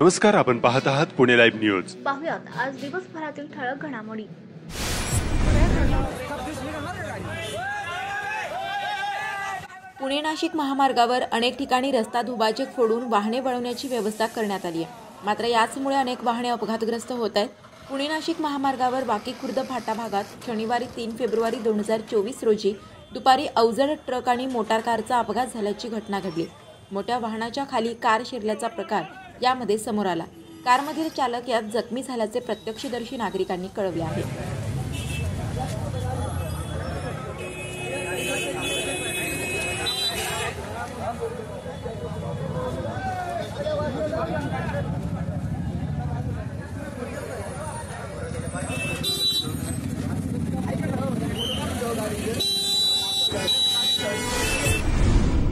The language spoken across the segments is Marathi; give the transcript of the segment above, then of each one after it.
नमस्कार, आपण पाहत आहात पुणे लाईव्ह न्यूज। पाहुयात आज दिवसभरातील ठळक घडामोडी। पुणे नाशिक महामार्गावर अनेक ठिकाणी रस्ता दुभाजक फोडून वाहने वळवण्याची व्यवस्था करण्यात आली आहे। मात्र याचमुळे अनेक वाहने अपघातग्रस्त होत आहेत। पुणे नाशिक महामार्गावर वाकी खुर्द फाटा भागात शनिवारी 3 फेब्रुवारी 2024 रोजी दुपारी अवजड ट्रक आणि मोटार कारचा अपघात झाल्याची घटना घडली। मोठ्या वाहनाच्या खाली कार शिरल्याचा प्रकार यामध्ये समोर आला। कारमधील चालक यात जखमी झाल्याचे प्रत्यक्षदर्शी नागरिकांनी कळवले आहे।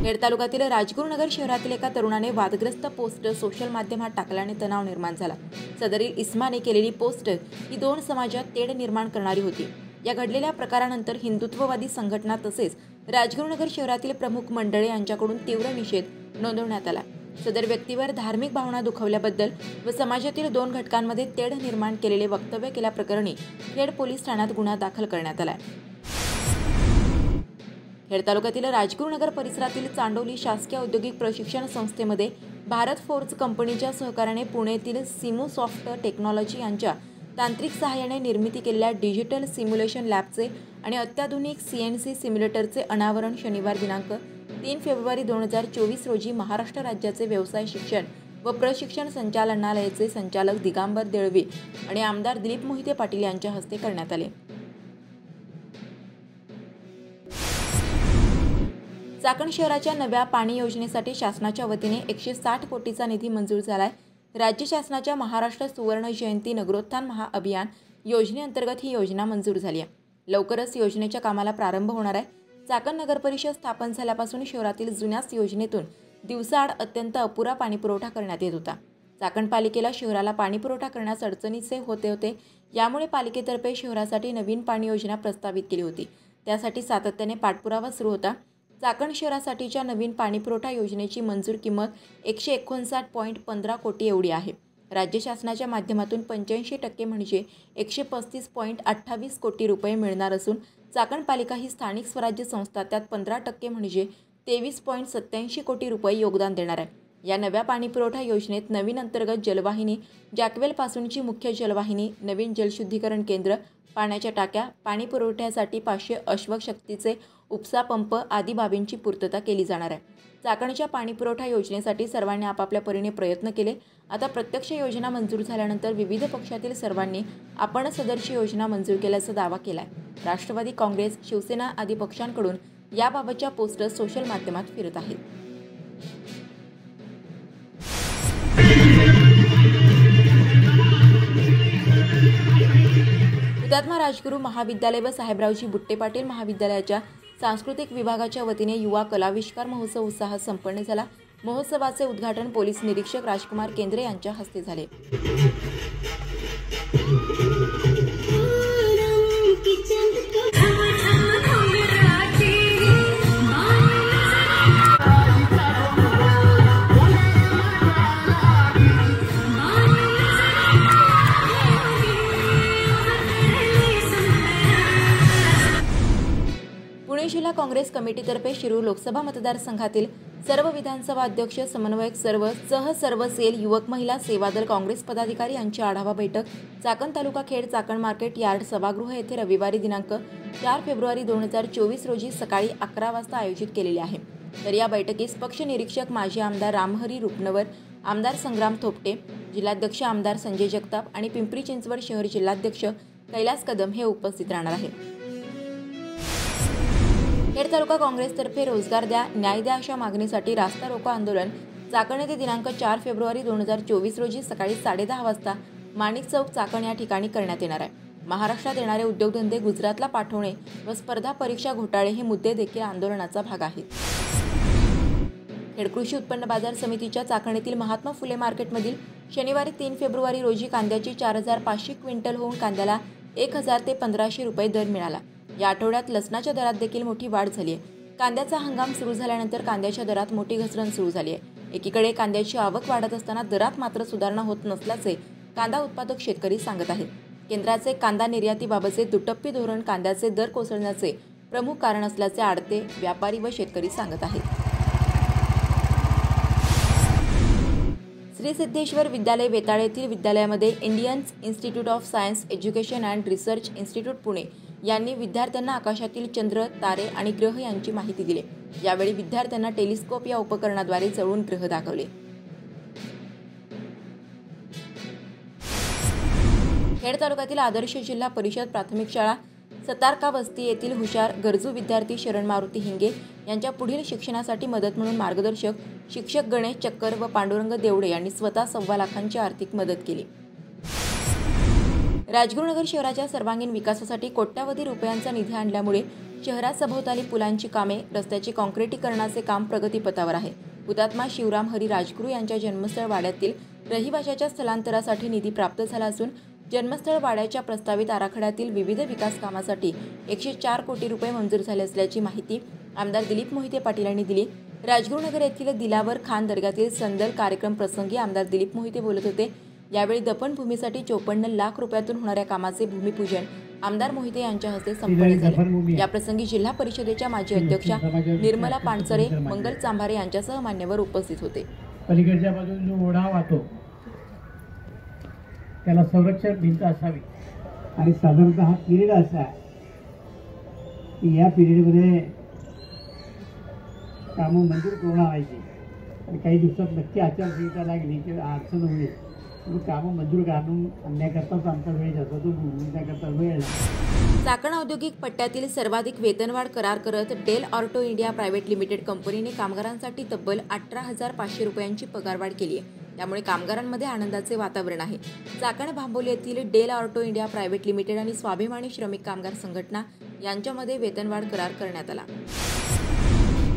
खेड तालुक्यातील राजगुरुनगर शहरातील एका तरुणाने वादग्रस्त पोस्ट सोशल माध्यमात टाकल्याने तणाव निर्माण झाला। सदरील इस्माने केलेली पोस्ट ही दोन समाजात तेढ निर्माण करणारी होती। या घडलेल्या प्रकारानंतर हिंदुत्ववादी संघटना तसेच राजगुरुनगर शहरातील प्रमुख मंडळे यांच्याकडून तीव्र निषेध नोंदवण्यात आला। सदर व्यक्तीवर धार्मिक भावना दुखावल्याबद्दल व समाजातील दोन घटकांमध्ये तेढ निर्माण केलेले वक्तव्य केल्याप्रकरणी खेड पोलीस ठाण्यात गुन्हा दाखल करण्यात आला आहे। खेड तालुक्यातील राजगुरुनगर परिसरातील चांडोली शासकीय औद्योगिक प्रशिक्षण संस्थेमध्ये भारत फोर्ज कंपनीच्या सहकार्याने पुण्यातील सिमोसॉफ्ट टेक्नॉलॉजी यांच्या तांत्रिक सहाय्याने निर्मिती केलेल्या डिजिटल सिम्युलेशन लॅबचे आणि अत्याधुनिक CNC सिम्युलेटरचे अनावरण शनिवार दिनांक 3 फेब्रुवारी 2024 रोजी महाराष्ट्र राज्याचे व्यवसाय शिक्षण व प्रशिक्षण संचालनालयाचे संचालक दिगंबर दळवी आणि आमदार दिलीप मोहिते पाटील यांच्या हस्ते करण्यात आले। चाकण शहराच्या नव्या पाणी योजनेसाठी शासनाच्या वतीने 160 कोटीचा निधी मंजूर झाला आहे। राज्य शासनाच्या महाराष्ट्र सुवर्ण जयंती नगरोत्थान महाअभियान योजनेअंतर्गत ही योजना मंजूर झाली आहे। लवकरच योजनेच्या कामाला प्रारंभ होणार आहे। चाकण नगर परिषद स्थापन झाल्यापासून शहरातील जुन्याच योजनेतून दिवसाआड अत्यंत अपुरा पाणीपुरवठा करण्यात येत होता। चाकण पालिकेला शहराला पाणीपुरवठा करण्यास अडचणीचे होते। यामुळे पालिकेतर्फे शहरासाठी नवीन पाणी योजना प्रस्तावित केली होती। त्यासाठी सातत्याने पाठपुरावा सुरू होता। चाकण शहरासाठीच्या नवीन पाणीपुरवठा योजनेची मंजूर किंमत 159.15 कोटी एवढी आहे। राज्य शासनाच्या माध्यमातून 85% म्हणजे 135.28 कोटी रुपये मिळणार असून चाकण पालिका ही स्थानिक स्वराज्य संस्था त्यात 15% म्हणजे 23.87 कोटी रुपये योगदान देणार आहे। या नव्या पाणीपुरवठा योजनेत नवीन अंतर्गत जलवाहिनी, जॅकवेलपासूनची मुख्य जलवाहिनी, नवीन जलशुद्धीकरण केंद्र, पाण्याच्या टाक्या, पाणी पुरवठ्यासाठी 500 अश्वशक्तीचे उपसा पंप आदी बाबींची पूर्तता केली जाणार आहे। चाकणच्या पाणीपुरवठा योजनेसाठी सर्वांनी आपापल्या परीने प्रयत्न केले। आता प्रत्यक्ष योजना मंजूर झाल्यानंतर विविध पक्षातील सर्वांनी आपण सदरची योजना मंजूर केल्याचा दावा केलाय। राष्ट्रवादी काँग्रेस, शिवसेना आदी पक्षांकडून याबाबतच्या पोस्टर्स सोशल माध्यमात फिरत आहेत। हुतात्मा राजगुरू महाविद्यालय व साहेबरावजी बुट्टे पाटील महाविद्यालयाच्या सांस्कृतिक विभागाच्या वतीने युवा कलाविष्कार महोत्सव उत्साहात संपन्न झाला। महोत्सवाचे उद्घाटन पोलीस निरीक्षक राजकुमार केंद्रे यांच्या हस्ते झाले। पुणे जिल्हा काँग्रेस कमिटीतर्फे शिरूर लोकसभा मतदारसंघातील सर्व विधानसभा अध्यक्ष, समन्वयक, सर्व सेल, युवक महिला सेवादल काँग्रेस पदाधिकारी यांची आढावा बैठक चाकण तालुका खेड चाकण मार्केट यार्ड सभागृह येथे रविवारी दिनांक 4 फेब्रुवारी 2024 रोजी सकाळी 11 वाजता आयोजित केलेली आहे। तर या बैठकीस पक्ष निरीक्षक माजी आमदार रामहरी रुपनवर, आमदार संग्राम थोपटे, जिल्हाध्यक्ष आमदार संजय जगताप आणि पिंपरी चिंचवड शहर जिल्हाध्यक्ष कैलास कदम हे उपस्थित राहणार आहेत। खेड तालुका काँग्रेसतर्फे रोजगार द्या, न्याय द्या अशा मागणीसाठी रास्ता रोको आंदोलन चाकण येथे दिनांक 4 फेब्रुवारी 2024 रोजी सकाळी 10:30 वाजता माणिक चौक चाकण या ठिकाणी करण्यात येणार आहे। महाराष्ट्रात येणारे उद्योगधंदे गुजरातला पाठवणे व स्पर्धा परीक्षा घोटाळे हे मुद्दे देखील आंदोलनाचा भाग आहेत। खेड कृषी उत्पन्न बाजार समितीच्या चाकण येथील महात्मा फुले मार्केटमधील शनिवारी 3 फेब्रुवारी रोजी कांद्याची 4500 क्विंटल होऊन कांद्याला 1000 ते 1500 रुपये दर मिळाला। या आठवड्यात लसणाच्या दरात देखील मोठी वाढ झाली आहे। कांद्याचा हंगाम सुरू झाल्यानंतर कांद्याच्या दरात मोठी घसरण सुरू झाली आहे। एकीकडे कांद्याची आवक वाढत असताना दरात मात्र सुधारणा होत नसल्याचे कांदा उत्पादक शेतकरी सांगत आहेत. केंद्राचे कांदा निर्यातीबाबतचे दुटप्पी धोरण कांद्याचे दर कोसळण्याचे प्रमुख कारण असल्याचे आडते, व्यापारी व शेतकरी सांगत आहेत. श्री सिद्धेश्वर विद्यालय वेताळ येथील विद्यालयामध्ये Indian institute of science education and research institute Pune यांनी विद्यार्थ्यांना आकाशातील चंद्र, तारे आणि ग्रह यांची माहिती दिली. यावेळी विद्यार्थ्यांना टेलिस्कोप या उपकरणाद्वारे जवळून ग्रह दाखवले. खेड तालुक्यातील आदर्श जिल्हा परिषद प्राथमिक शाळा सतारका वस्ती येथील हुशार गरजू विद्यार्थी शरण मारुती हिंगे यांच्या पुढील शिक्षणासाठी मदत म्हणून मार्गदर्शक शिक्षक गणेश चक्कर व पांडुरंग देवडे यांनी स्वतः 1.25 लाखांची आर्थिक मदत केली. राजगुरुनगर शहराच्या सर्वांगीण विकासासाठी कोट्यावधी रुपयांचा निधी आणल्यामुळे शहरात सभोवताली पुलांची कामे, रस्त्याचे काँक्रिटीकरणाचे काम प्रगतीपथावर आहे. हुतात्मा शिवराम हरी राजगुरू यांच्या जन्मस्थळ वाड्यातील रहिवाशाच्या स्थलांतरासाठी निधी प्राप्त झाला असून जन्मस्थळ वाड्याच्या प्रस्तावित आराखड्यातील विविध विकास कामासाठी 104 कोटी रुपये मंजूर झाले असल्याची माहिती आमदार दिलीप मोहिते पाटील यांनी दिली. राजगुरुनगर येथील दिलावर खान दर्ग्यातील संदल कार्यक्रम प्रसंगी आमदार दिलीप मोहिते बोलत होते. यावेळी दफनभूमीसाठी 54 लाख रुपयातून होणाऱ्या कामाचे भूमिपूजन आमदार मोहिते यांच्या हस्ते संपन्न झाले. याप्रसंगी जिल्हा परिषदेच्या माजी अध्यक्षा निर्मला पानसरे, मंगल चांभारे यांच्यासह मान्यवर उपस्थित होते. पलीकडच्या बाजून जो ओढा वाहतो त्याला संरक्षण भिंत असावी आणि साधारणतः हा पिरियड असा की या पिरियडमध्ये कामं मंजूर करून आणायची आणि काही दिवसात नक्की आचारसंहिता लागली किंवा अडचण होईल म्हणून कामं मंजूर काढून आणण्याकरताच आमचा वेळ जातो. तो त्याकरता वेळ चाकण औद्योगिक पट्ट्यातील सर्वाधिक वेतनवाढ करार करत डेल ऑर्टो इंडिया प्रायव्हेट लिमिटेड कंपनीने कामगारांसाठी तब्बल 18,500 रुपयांची पगारवाढ केली आहे. त्यामुळे कामगारांमध्ये आनंदाचे वातावरण आहे. चाकण भांबोली येथील डेल ऑर्टो इंडिया प्रायव्हेट लिमिटेड आणि स्वाभिमानी श्रमिक कामगार संघटना यांच्यामध्ये वेतनवाढ करार करण्यात आला.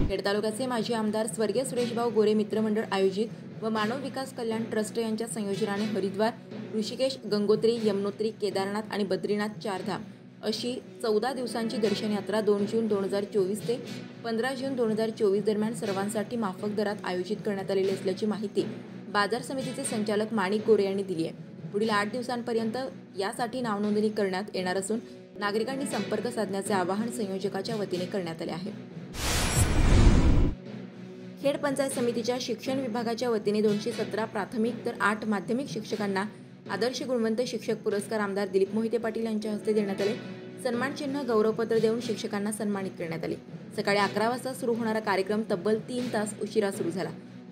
खेड तालुक्याचे माजी आमदार स्वर्गीय सुरेशभाऊ गोरे मित्रमंडळ आयोजित व मानव विकास कल्याण ट्रस्ट यांच्या संयोजनाने हरिद्वार, ऋषिकेश, गंगोत्री, यमुनोत्री, केदारनाथ आणि बद्रीनाथ चारधाम अशी 14 दिवसांची दर्शन यात्रा 2 जून 2024 ते 15 जून 2024 दरम्यान सर्वांसाठी माफक दरात आयोजित करण्यात आलेली असल्याची माहिती बाजार समितीचे संचालक माणिक गोरे यांनी दिली आहे. पुढील 8 दिवसांपर्यंत यासाठी नावनोंदणी करण्यात येणार असून नागरिकांनी संपर्क साधण्याचे आवाहन संयोजकाच्या वतीने करण्यात आले आहे. खेड पंचायत समितीच्या शिक्षण विभागाच्या वतीने 217 प्राथमिक तर 8 माध्यमिक शिक्षकांना आदर्श गुणवंत शिक्षक पुरस्कार आमदार दिलीप मोहिते पाटील यांच्या हस्ते देण्यात आले. सन्मान चिन्ह, गौरवपत्र देऊन शिक्षकांना सन्मानित करण्यात आले. सकाळी 11 वाजता सुरू होणारा कार्यक्रम तब्बल 3 तास उशिरा सुरू झाला.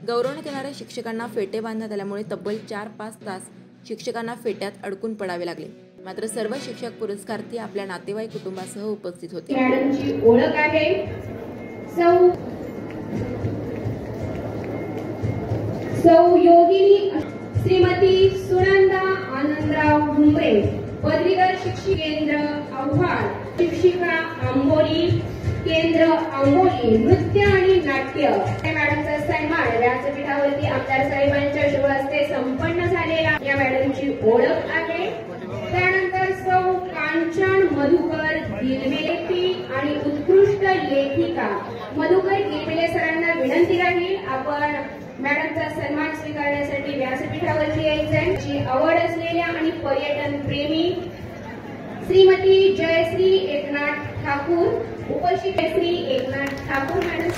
गौरवण्यात येणाऱ्या शिक्षकांना फेटे बांधण्यात आल्यामुळे तब्बल 4-5 तास शिक्षकांना फेट्यात अडकून पडावे लागले. मात्र सर्व शिक्षक पुरस्कार्थी आपल्या नातेवाईक कुटुंबासह उपस्थित होते. मॅडमची ओळख आहे सौ योगिनी श्रीमती सुनंदा आनंदराव हुंबरे, पदवीधर शिक्षक केंद्र आव्हाड, शिक्षिका आंबोली केंद्र आंबोली, नृत्य आणि नाट्य. मॅडमचा सन्मान व्यासपीठावरती आमदार साहेबांच्या शुभ हस्ते संपन्न झालेला. या मॅडमची ओळख आहे. त्यानंतर सौ कांचन मधुकर गिलमेले आणि उत्कृष्ट लेखिका मधुकर गिलमेले सरांना विनंती राहील आपण मॅडमचा सन्मान स्वीकारण्यासाठी व्यासपीठावरती यायचे. आवड असलेल्या आणि पर्यटन प्रेमी श्रीमती जयश्री एकनाथ ठाकूर, उपस्थित श्री एकनाथ ठाकूर मॅडम.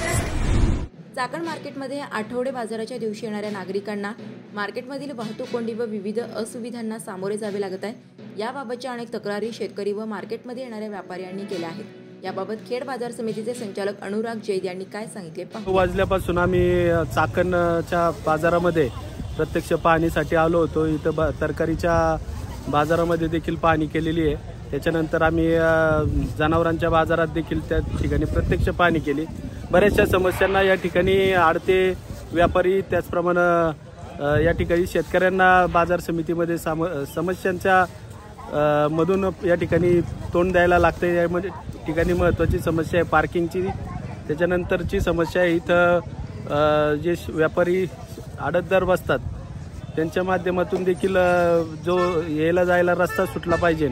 चाकण मार्केटमध्ये आठवडे बाजाराच्या दिवशी येणाऱ्या नागरिकांना मार्केटमधील वाहतूक कोंडी व विविध असुविधांना सामोरे जावे लागत आहे. याबाबतच्या अनेक तक्रारी शेतकरी व मार्केटमध्ये येणाऱ्या व्यापाऱ्यांनी केल्या आहेत. याबाबत खेड बाजार समितीचे संचालक अनुराग जैद यांनी काय सांगितले पाहू. वाजल्यापासून आम्ही चाकणच्या बाजारामध्ये प्रत्यक्ष पाहणीसाठी आलो होतो. इथं तरकारीच्या बाजारामध्ये देखील पाहणी केलेली आहे. त्याच्यानंतर आम्ही जनावरांच्या बाजारात देखील त्या ठिकाणी प्रत्यक्ष पाहणी केली. बऱ्याचशा समस्यांना या ठिकाणी आडते व्यापारी त्याचप्रमाणे या ठिकाणी शेतकऱ्यांना बाजार समितीमध्ये समस्यांच्या मधून या ठिकाणी तोंड द्यायला लागते. या ठिकाणी महत्त्वाची समस्या आहे पार्किंगची. त्याच्यानंतरची समस्या आहे इथं जे व्यापारी आडतदार बसतात त्यांच्या माध्यमातून देखील जो यायला जायला रस्ता सुटला पाहिजे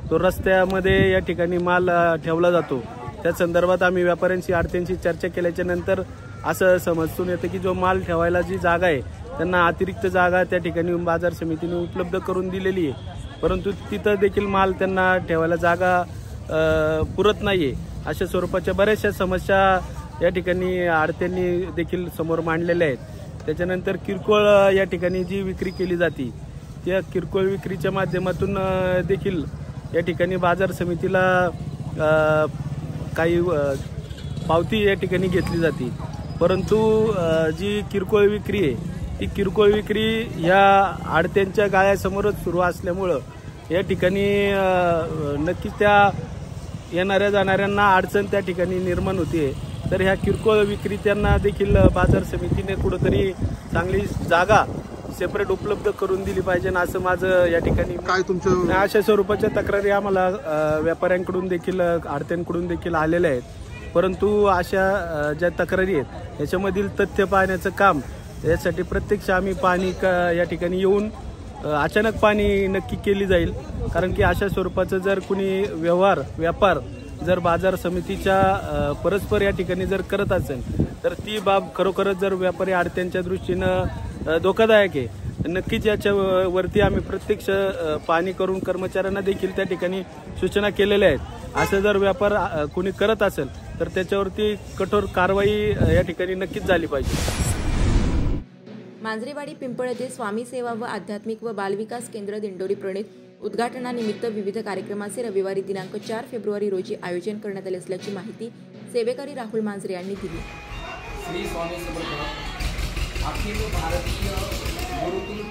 तो रस्त्यामध्ये या ठिकाणी माल ठेवला जातो. त्या संदर्भात आम्ही व्यापाऱ्यांशी आडत्यांशी चर्चा केल्याच्या नंतर असं समजून येतं की जो माल ठेवायला जी जागा आहे त्यांना अतिरिक्त जागा त्या ठिकाणी बाजार समितीने उपलब्ध करून दिलेली आहे, परंतु तिथं देखील माल त्यांना ठेवायला जागा पुरत नाही आहे. अशा स्वरूपाच्या बऱ्याचशा समस्या या ठिकाणी आडत्यांनी देखील समोर मांडलेल्या आहेत. त्याच्यानंतर किरकोळ या ठिकाणी जी विक्री केली जाते त्या किरकोळ विक्रीच्या माध्यमातून देखील या ठिकाणी बाजार समितीला काही पावती या ठिकाणी घेतली जाते, परंतु जी किरकोळ विक्री आहे ती किरकोळ विक्री ह्या आडत्यांच्या गाळ्यासमोरच सुरू असल्यामुळं या ठिकाणी नक्कीच त्या येणाऱ्या जाणाऱ्यांना अडचण त्या ठिकाणी निर्माण होते. तर ह्या किरकोळ विक्रेत्यांना देखील बाजार समितीने कुठंतरी चांगली जागा सेपरेट उपलब्ध करून दिली पाहिजे असं माझं या ठिकाणी काय तुमचं अशा स्वरूपाच्या तक्रारी आम्हाला व्यापाऱ्यांकडून देखील आडत्यांकडून देखील आलेल्या आहेत, परंतु अशा ज्या तक्रारी आहेत याच्यामधील तथ्य पाहण्याचं काम यासाठी प्रत्यक्ष आम्ही पाहणी या ठिकाणी येऊन अचानक पाहणी नक्की केली जाईल. कारण की अशा स्वरूपाचं जर कुणी व्यापार जर बाजार समितीच्या परस्पर या ठिकाणी जर करत असेल तर ती बाब खरोखरच जर व्यापारी आडत्यांच्या दृष्टीनं धोकादायक आहे. नक्कीच याच्यावरती आम्ही प्रत्यक्ष पाहणी करून कर्मचाऱ्यांना देखील त्या ठिकाणी सूचना केलेल्या आहेत. असं जर व्यापार कुणी करत असेल तर त्याच्यावरती कठोर कारवाई या ठिकाणी नक्कीच झाली पाहिजे. मांजरेवाडी पिंपळ येथे स्वामी सेवा व आध्यात्मिक व बालविकास केंद्र दिंडोरी प्रणित उद्घाटनानिमित्त विविध कार्यक्रमाचे रविवारी दिनांक 4 फेब्रुवारी रोजी आयोजन करण्यात आले असल्याची माहिती सेवेकरी राहुल मांजरे यांनी दिली. श्री स्वामी समर्थ अखिल भारतीय गुरुकुल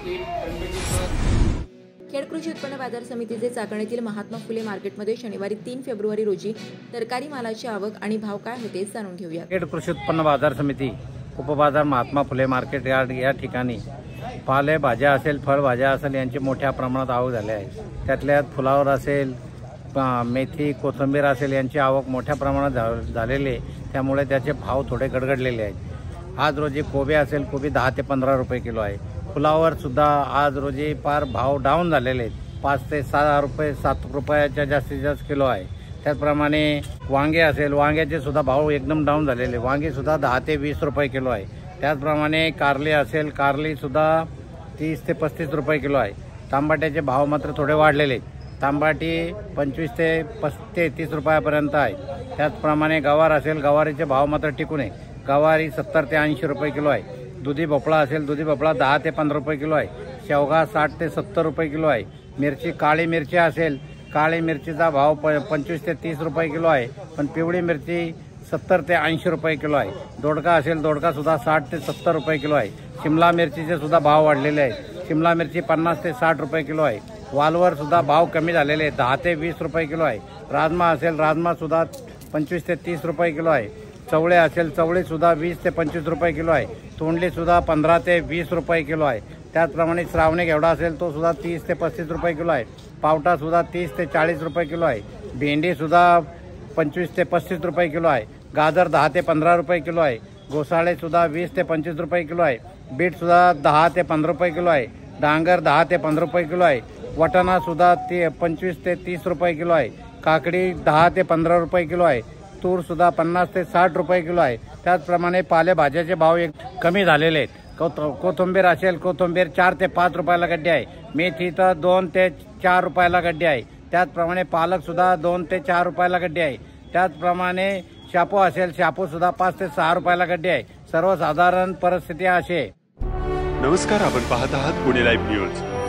खेड कृषी उत्पन्न बाजार समितीचे चाकण येथील महात्मा फुले मार्केटमध्ये शनिवारी 3 फेब्रुवारी रोजी तरकारी मालाची आवक आणि भाव काय होते जाणून घेऊया. खेड कृषी उत्पन्न बाजार समिती उपबाजार महात्मा फुले मार्केट यार्ड या ठिकाणी पालेभाज्या असेल फळभाज्या असेल यांची मोठ्या प्रमाणात आवक झाली आहे. त्यातल्या फुलावर असेल मेथी कोथिंबीर असेल यांची आवक मोठ्या प्रमाणात झालेली आहे, त्यामुळे त्याचे भाव थोडे गडगडलेले आहेत. आज रोजी कोबी असेल कोबी 10 ते 15 रुपये किलो आहे. फुलावर सुद्धा आज रोजी फार भाव डाऊन झालेले आहेत, 5 ते 6 रुपये 7 रुपयाच्या जास्तीत जास्त किलो आहे. त्याचप्रमाणे वांगे असेल वांग्याचे सुद्धा भाव एकदम डाऊन झालेले, वांगे सुद्धा 10 ते 20 रुपये किलो आहे. त्याचप्रमाणे कारली असेल कारली सुद्धा 30 ते 35 रुपये किलो आहे. तांबाट्याचे भाव मात्र थोडे वाढलेले आहेत, तांबाटी 25 ते 30 रुपयापर्यंत आहे. त्याचप्रमाणे गवार असेल गवारीचे भाव मात्र टिकून आहे, गवारी 70 ते 80 रुपये किलो आहे. दुधी भोपळा असेल दुधी भोपळा 10 ते 15 रुपये किलो आहे. शेवगा 60 ते 70 रुपये किलो आहे. मिरची काळी मिरची असेल काळी मिरचीचा भाव 25 ते 30 रुपये किलो आहे, पण पिवळी मिरची 70 ते 80 रुपये किलो आहे. दोडका असेल दोडका सुद्धा 60 ते 70 रुपये किलो आहे. शिमला मिरचीचे सुद्धा भाव वाढलेले आहेत, शिमला मिरची 50 ते 60 रुपये किलो आहे. वालवर सुद्धा भाव कमी झालेले आहेत, 10 ते 20 रुपये किलो आहे. राजमा असेल राजमा सुद्धा 25 ते 30 रुपये किलो आहे. चवळे असेल चवळी सुद्धा 20 ते 25 रुपये किलो आहे. तोंडली सुद्धा 15 ते 20 रुपये किलो आहे. त्याचप्रमाणे श्रावणी घेवडा असेल तो सुद्धा 30 ते 35 रुपये किलो आहे. पावटा सुद्धा 30 ते 40 रुपये किलो आहे. भेंडी सुद्धा 25 ते 35 रुपये किलो आहे. गाजर 10 ते 15 रुपये किलो आहे. घोसाळे सुद्धा 20 ते 25 रुपये किलो आहे. बीट सुद्धा 10 ते 15 रुपये किलो आहे. डांगर 10 ते 15 रुपये किलो आहे. वटाणा सुद्धा 25 ते 30 रुपये किलो आहे. काकडी 10 ते 15 रुपये किलो आहे. तूर सुद्धा 50 ते 60 रुपये किलो आहे. त्याचप्रमाणे पालेभाज्याचे भाव कमी झालेले आहेत. कोथिंबीर असेल कोथिंबीर 4 ते 5 रुपयाला गड्डी आहे. मेथी तर 2 ते 4 रुपयाला गड्डी आहे. त्याचप्रमाणे पालक सुद्धा 2 ते 4 रुपयाला गड्डी आहे. त्याचप्रमाणे शापू असेल शापू सुद्धा 5 ते 6 रुपयाला गड्डी आहे. सर्वसाधारण परिस्थिती अशी आहे. नमस्कार, आपण पाहत आहात पुणे लाईव्ह न्यूज.